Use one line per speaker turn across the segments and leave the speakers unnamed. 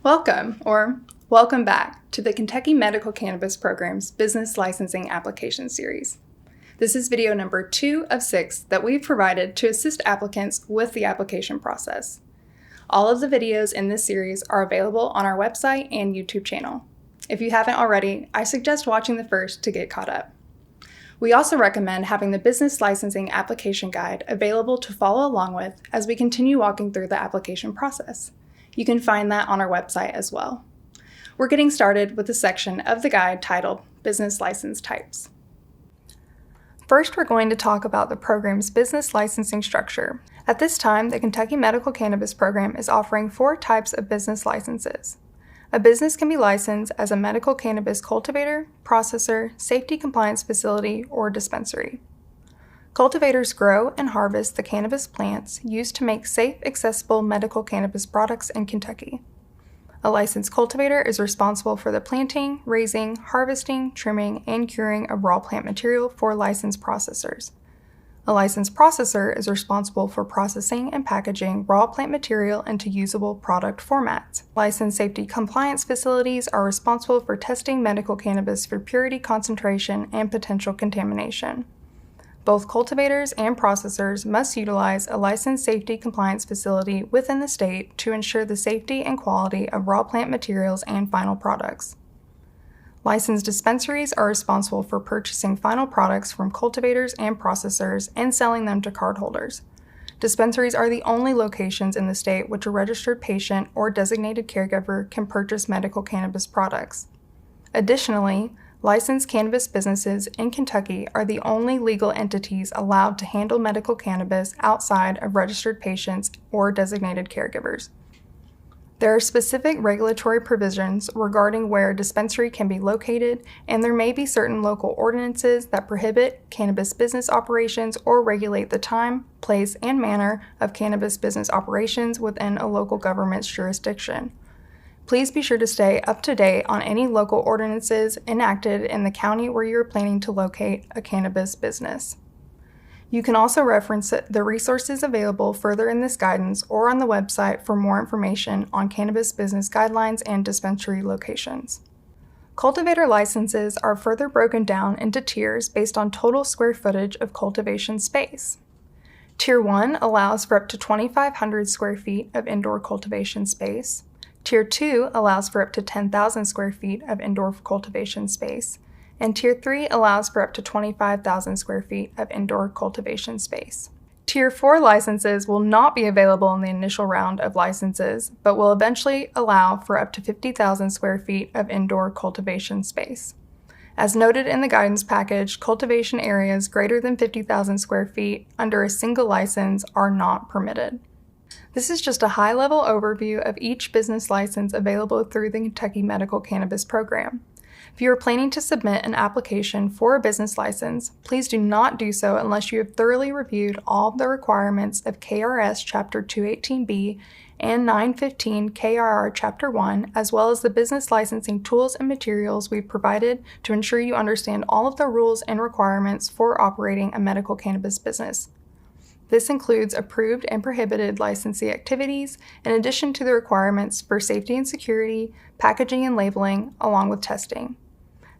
Welcome back to the Kentucky Medical Cannabis Program's Business Licensing Application Series. This is video number 2 of 6 that we've provided to assist applicants with the application process. All of the videos in this series are available on our website and YouTube channel. If you haven't already, I suggest watching the first to get caught up. We also recommend having the Business Licensing Application Guide available to follow along with as we continue walking through the application process. You can find that on our website as well. We're getting started with a section of the guide titled Business License Types. First, we're going to talk about the program's business licensing structure. At this time, the Kentucky Medical Cannabis Program is offering 4 types of business licenses. A business can be licensed as a medical cannabis cultivator, processor, safety compliance facility, or dispensary. Cultivators grow and harvest the cannabis plants used to make safe, accessible medical cannabis products in Kentucky. A licensed cultivator is responsible for the planting, raising, harvesting, trimming, and curing of raw plant material for licensed processors. A licensed processor is responsible for processing and packaging raw plant material into usable product formats. Licensed safety compliance facilities are responsible for testing medical cannabis for purity, concentration, and potential contamination. Both cultivators and processors must utilize a licensed safety compliance facility within the state to ensure the safety and quality of raw plant materials and final products. Licensed dispensaries are responsible for purchasing final products from cultivators and processors and selling them to cardholders. Dispensaries are the only locations in the state which a registered patient or designated caregiver can purchase medical cannabis products. Additionally, licensed cannabis businesses in Kentucky are the only legal entities allowed to handle medical cannabis outside of registered patients or designated caregivers. There are specific regulatory provisions regarding where a dispensary can be located, and there may be certain local ordinances that prohibit cannabis business operations or regulate the time, place, and manner of cannabis business operations within a local government's jurisdiction. Please be sure to stay up to date on any local ordinances enacted in the county where you are planning to locate a cannabis business. You can also reference the resources available further in this guidance or on the website for more information on cannabis business guidelines and dispensary locations. Cultivator licenses are further broken down into tiers based on total square footage of cultivation space. Tier 1 allows for up to 2,500 square feet of indoor cultivation space. Tier 2 allows for up to 10,000 square feet of indoor cultivation space. And Tier 3 allows for up to 25,000 square feet of indoor cultivation space. Tier 4 licenses will not be available in the initial round of licenses, but will eventually allow for up to 50,000 square feet of indoor cultivation space. As noted in the guidance package, cultivation areas greater than 50,000 square feet under a single license are not permitted. This is just a high-level overview of each business license available through the Kentucky Medical Cannabis Program. If you are planning to submit an application for a business license, please do not do so unless you have thoroughly reviewed all of the requirements of KRS Chapter 218B and 915 KRR Chapter 1, as well as the business licensing tools and materials we've provided to ensure you understand all of the rules and requirements for operating a medical cannabis business. This includes approved and prohibited licensee activities, in addition to the requirements for safety and security, packaging and labeling, along with testing.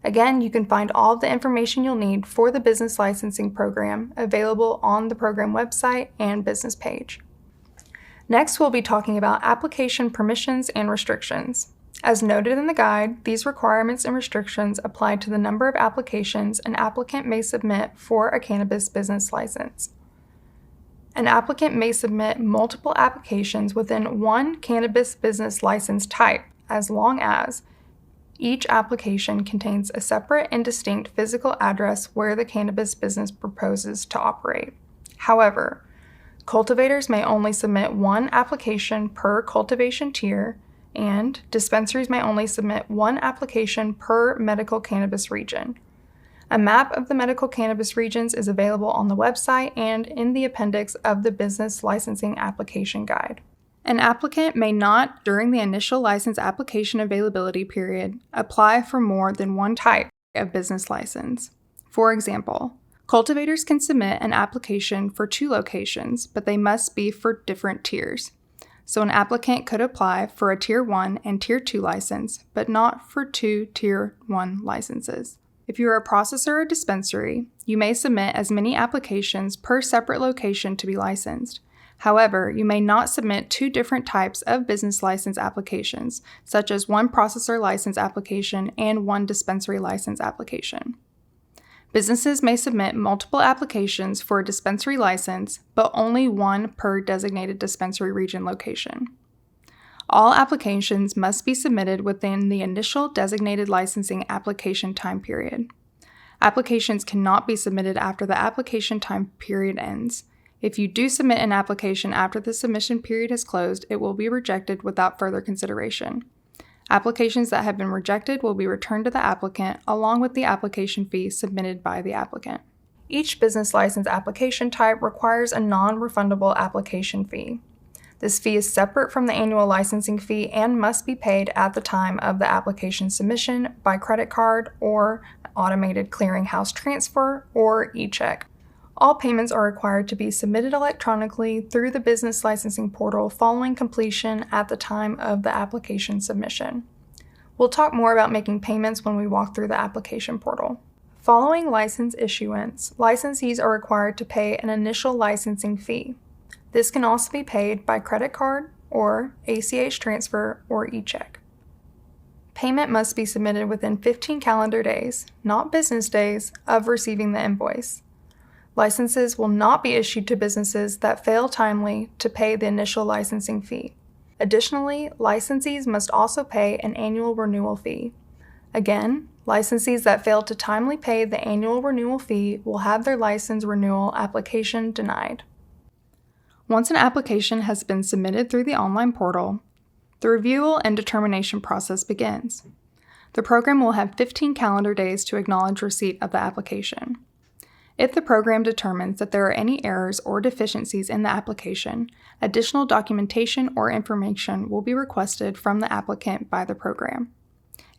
Again, you can find all of the information you'll need for the business licensing program available on the program website and business page. Next, we'll be talking about application permissions and restrictions. As noted in the guide, these requirements and restrictions apply to the number of applications an applicant may submit for a cannabis business license. An applicant may submit multiple applications within one cannabis business license type, as long as each application contains a separate and distinct physical address where the cannabis business proposes to operate. However, cultivators may only submit one application per cultivation tier, and dispensaries may only submit one application per medical cannabis region. A map of the medical cannabis regions is available on the website and in the appendix of the Business Licensing Application Guide. An applicant may not, during the initial license application availability period, apply for more than one type of business license. For example, cultivators can submit an application for 2 locations, but they must be for different tiers. so an applicant could apply for a Tier 1 and Tier 2 license, but not for 2 Tier 1 licenses. If you are a processor or dispensary, you may submit as many applications per separate location to be licensed. However, you may not submit 2 different types of business license applications, such as one processor license application and one dispensary license application. Businesses may submit multiple applications for a dispensary license, but only one per designated dispensary region location. All applications must be submitted within the initial designated licensing application time period. Applications cannot be submitted after the application time period ends. If you do submit an application after the submission period has closed, it will be rejected without further consideration. Applications that have been rejected will be returned to the applicant along with the application fee submitted by the applicant. Each business license application type requires a non-refundable application fee. This fee is separate from the annual licensing fee and must be paid at the time of the application submission by credit card or automated clearinghouse transfer or e-check. All payments are required to be submitted electronically through the business licensing portal following completion at the time of the application submission. We'll talk more about making payments when we walk through the application portal. Following license issuance, licensees are required to pay an initial licensing fee. This can also be paid by credit card or ACH transfer or e-check. Payment must be submitted within 15 calendar days, not business days, of receiving the invoice. Licenses will not be issued to businesses that fail timely to pay the initial licensing fee. Additionally, licensees must also pay an annual renewal fee. Again, licensees that fail to timely pay the annual renewal fee will have their license renewal application denied. Once an application has been submitted through the online portal, the review and determination process begins. The program will have 15 calendar days to acknowledge receipt of the application. If the program determines that there are any errors or deficiencies in the application, additional documentation or information will be requested from the applicant by the program.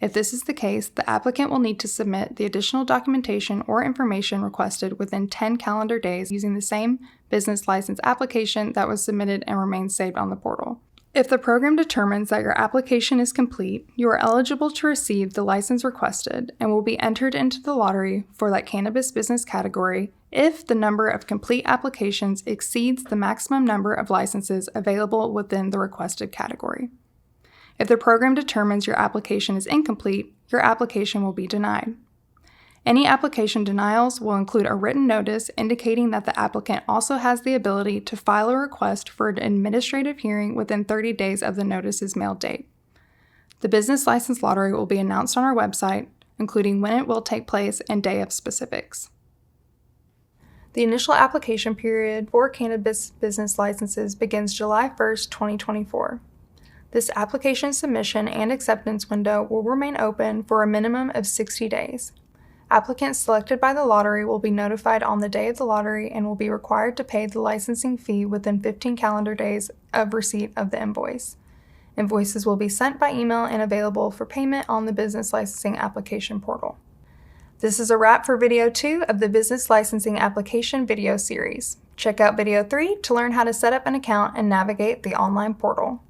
If this is the case, the applicant will need to submit the additional documentation or information requested within 10 calendar days using the same business license application that was submitted and remains saved on the portal. If the program determines that your application is complete, you are eligible to receive the license requested and will be entered into the lottery for that cannabis business category if the number of complete applications exceeds the maximum number of licenses available within the requested category. If the program determines your application is incomplete, your application will be denied. Any application denials will include a written notice indicating that the applicant also has the ability to file a request for an administrative hearing within 30 days of the notice's mail date. The business license lottery will be announced on our website, including when it will take place and day of specifics. The initial application period for cannabis business licenses begins July 1st, 2024. This application submission and acceptance window will remain open for a minimum of 60 days. Applicants selected by the lottery will be notified on the day of the lottery and will be required to pay the licensing fee within 15 calendar days of receipt of the invoice. Invoices will be sent by email and available for payment on the business licensing application portal. This is a wrap for video 2 of the business licensing application video series. Check out video 3 to learn how to set up an account and navigate the online portal.